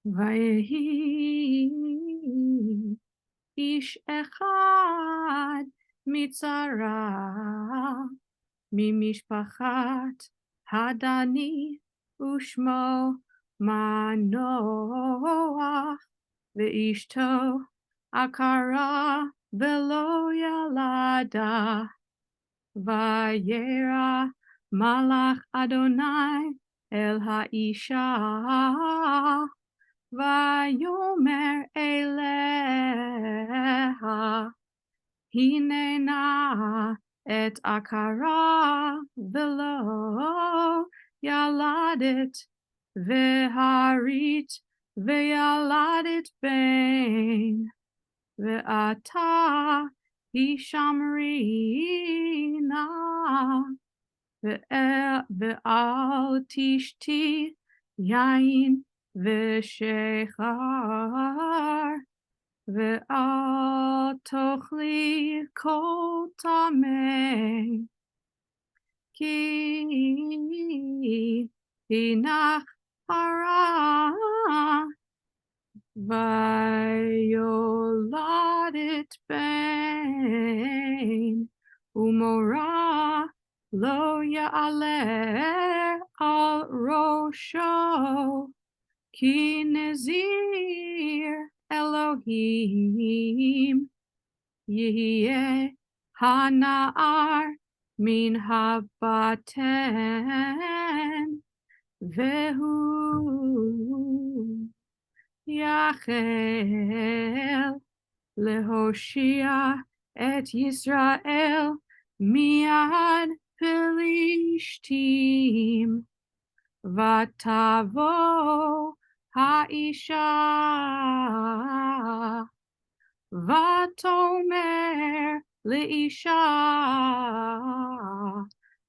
ויהי איש אחד מצרה ממשפחת הדני ושמו מנוח ואשתו עקרה ולא ילדה וירא מלאך אדוני אל האישה ויאמר אליה הננה את עקרה ולא ילדת והרית וילדת בן ועתה הישמרי נא ואל תשתי יין ושכר ואל תאכלי כל טמא כי הנך הרע ויולדת בן ומורה לא יעלה על ראשו כי נזיר אלוהים יהיה הנער מן הבטן והוא יחל להושיע את ישראל מיד פלישתים ותבוא האישה ותאמר לאישה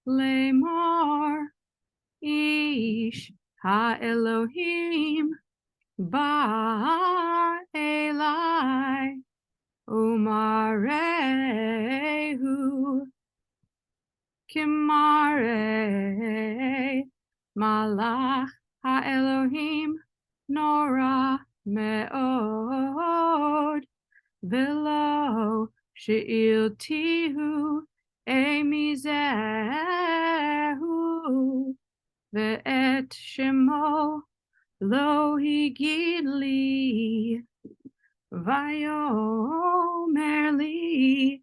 לאמור איש האלוהים בא אליי ומראהו כמראה מלאך האלוהים נורא מאוד ולא שאלתיהו מזהו ואת שמו לא הגיד לי ויאמר לי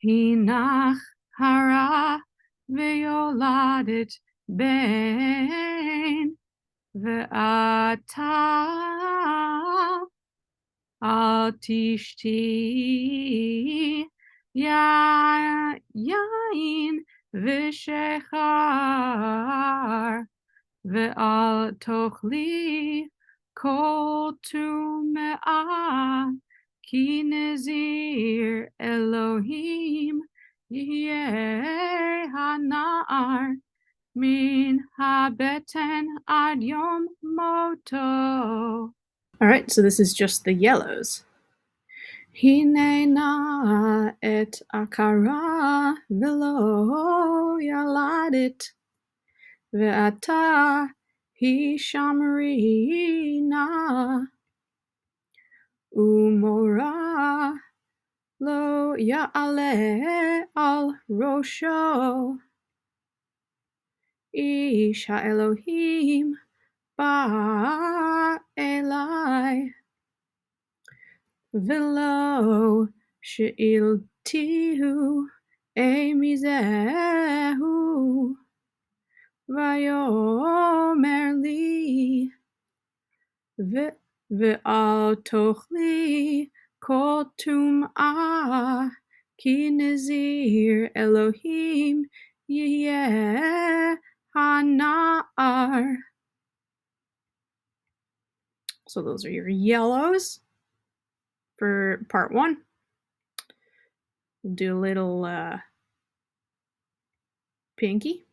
הנך הרע ויולדת בן ואתה אל תשתי יין ושכר ואל תאכלי כל טומאה כי נזיר אלוהים יהיה הנער מן הבטן עד יום מותו. Alright, so this is just the yellows. הננה את עקרה ולא ילדת ועתה הישמרי נא ומורה לא יעלה על ראשו איש האלוהים בא אליי ולא שאלתיהו מזהו ויאמר לי ואל תאכלי כל טומאה כי נזיר אלוהים יהיה הנער. So those are your yellows for part 1. We'll do a little pinky.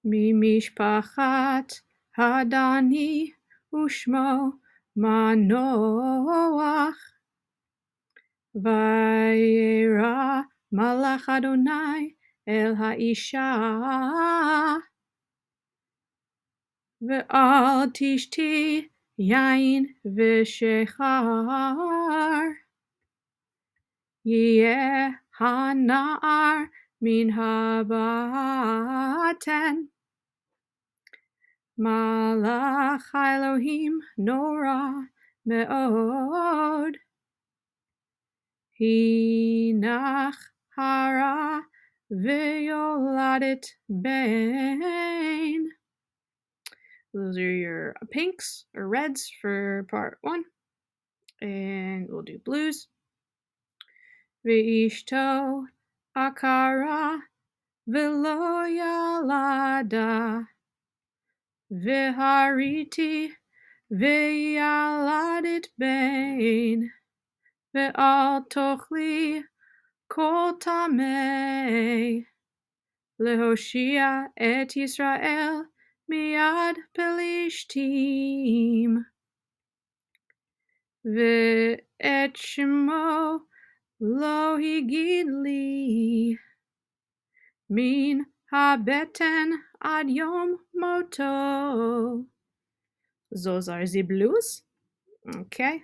ממשפחת הדני ושמו מנוח וירא מלאך אדוני אל האישה ואל תשתי yain v'shechar. Yeh hanar min habaten. Malach Elohim nora me'od. Hinach hara v'yoladet ben. Those are your pinks or reds for part 1. And we'll do blues. Ve'ishto akara v'lo yalada. Ve'hariti ve'yaladet ben. Ve'al tochli kol tameh. Lehoshia et Yisrael miad pelishtim. Ve'et shemo lo higid li. Min habeten ad yom moto. Those are the blues. Okay.